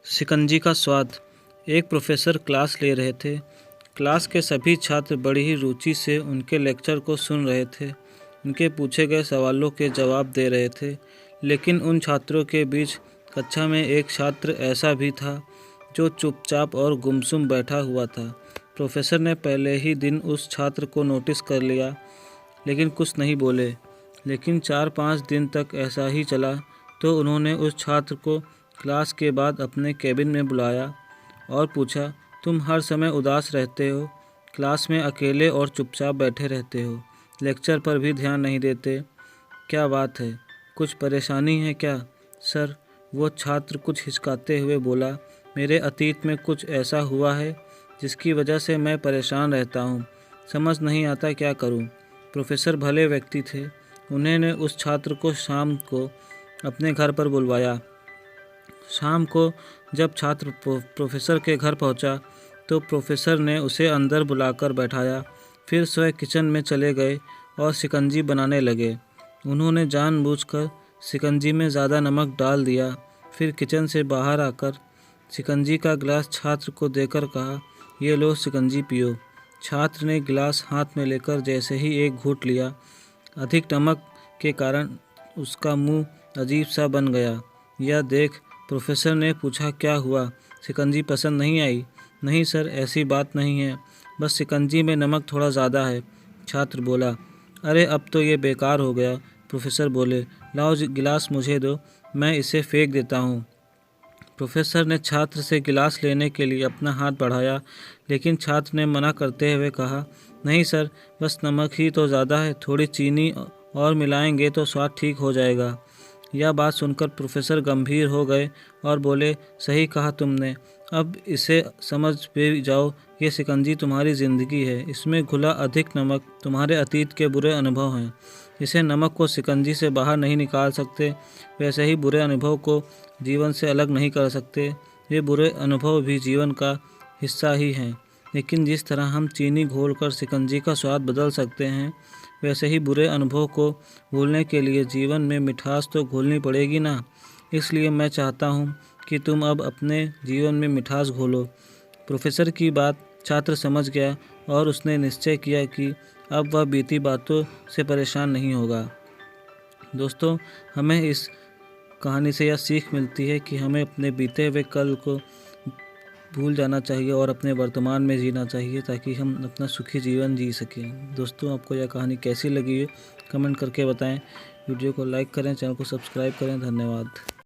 शिकंजी का स्वाद। एक प्रोफेसर क्लास ले रहे थे। क्लास के सभी छात्र बड़ी ही रुचि से उनके लेक्चर को सुन रहे थे। उनके पूछे गए सवालों के जवाब दे रहे थे। लेकिन उन छात्रों के बीच कक्षा में एक छात्र ऐसा भी था जो चुपचाप और गुमसुम बैठा हुआ था। प्रोफेसर ने पहले ही दिन उस छात्र को नोटिस कर लिया, लेकिन कुछ नहीं बोले। लेकिन 4-5 दिन तक ऐसा ही चला तो उन्होंने उस छात्र को क्लास के बाद अपने केबिन में बुलाया और पूछा, तुम हर समय उदास रहते हो, क्लास में अकेले और चुपचाप बैठे रहते हो, लेक्चर पर भी ध्यान नहीं देते, क्या बात है, कुछ परेशानी है क्या? सर, वो छात्र कुछ हिचकाते हुए बोला, मेरे अतीत में कुछ ऐसा हुआ है जिसकी वजह से मैं परेशान रहता हूँ, समझ नहीं आता क्या करूँ। प्रोफेसर भले व्यक्ति थे। उन्होंने उस छात्र को शाम को अपने घर पर बुलवाया। शाम को जब छात्र प्रोफेसर के घर पहुंचा तो प्रोफेसर ने उसे अंदर बुलाकर बैठाया। फिर स्वयं किचन में चले गए और शिकंजी बनाने लगे। उन्होंने जानबूझकर शिकंजी में ज़्यादा नमक डाल दिया। फिर किचन से बाहर आकर शिकंजी का गिलास छात्र को देकर कहा, ये लो शिकंजी पियो। छात्र ने गिलास हाथ में लेकर जैसे ही एक घूंट लिया, अधिक नमक के कारण उसका मुंह अजीब सा बन गया। यह देख प्रोफेसर ने पूछा, क्या हुआ, शिकंजी पसंद नहीं आई? नहीं सर, ऐसी बात नहीं है, बस शिकंजी में नमक थोड़ा ज़्यादा है, छात्र बोला। अरे अब तो ये बेकार हो गया, प्रोफेसर बोले, लाओ गिलास मुझे दो, मैं इसे फेंक देता हूँ। प्रोफेसर ने छात्र से गिलास लेने के लिए अपना हाथ बढ़ाया, लेकिन छात्र ने मना करते हुए कहा, नहीं सर, बस नमक ही तो ज़्यादा है, थोड़ी चीनी और मिलाएंगे तो स्वाद ठीक हो जाएगा। यह बात सुनकर प्रोफेसर गंभीर हो गए और बोले, सही कहा तुमने, अब इसे समझ भी जाओ, ये शिकंजी तुम्हारी ज़िंदगी है, इसमें घुला अधिक नमक तुम्हारे अतीत के बुरे अनुभव हैं। इसे नमक को शिकंजी से बाहर नहीं निकाल सकते, वैसे ही बुरे अनुभव को जीवन से अलग नहीं कर सकते। ये बुरे अनुभव भी जीवन का हिस्सा ही हैं, लेकिन जिस तरह हम चीनी घोलकर शिकंजी का स्वाद बदल सकते हैं, वैसे ही बुरे अनुभव को भूलने के लिए जीवन में मिठास तो घोलनी पड़ेगी ना। इसलिए मैं चाहता हूँ कि तुम अब अपने जीवन में मिठास घोलो। प्रोफेसर की बात छात्र समझ गया और उसने निश्चय किया कि अब वह बीती बातों से परेशान नहीं होगा। दोस्तों, हमें इस कहानी से यह सीख मिलती है कि हमें अपने बीते हुए कल को भूल जाना चाहिए और अपने वर्तमान में जीना चाहिए, ताकि हम अपना सुखी जीवन जी सकें। दोस्तों, आपको यह कहानी कैसी लगी है कमेंट करके बताएं। वीडियो को लाइक करें, चैनल को सब्सक्राइब करें। धन्यवाद।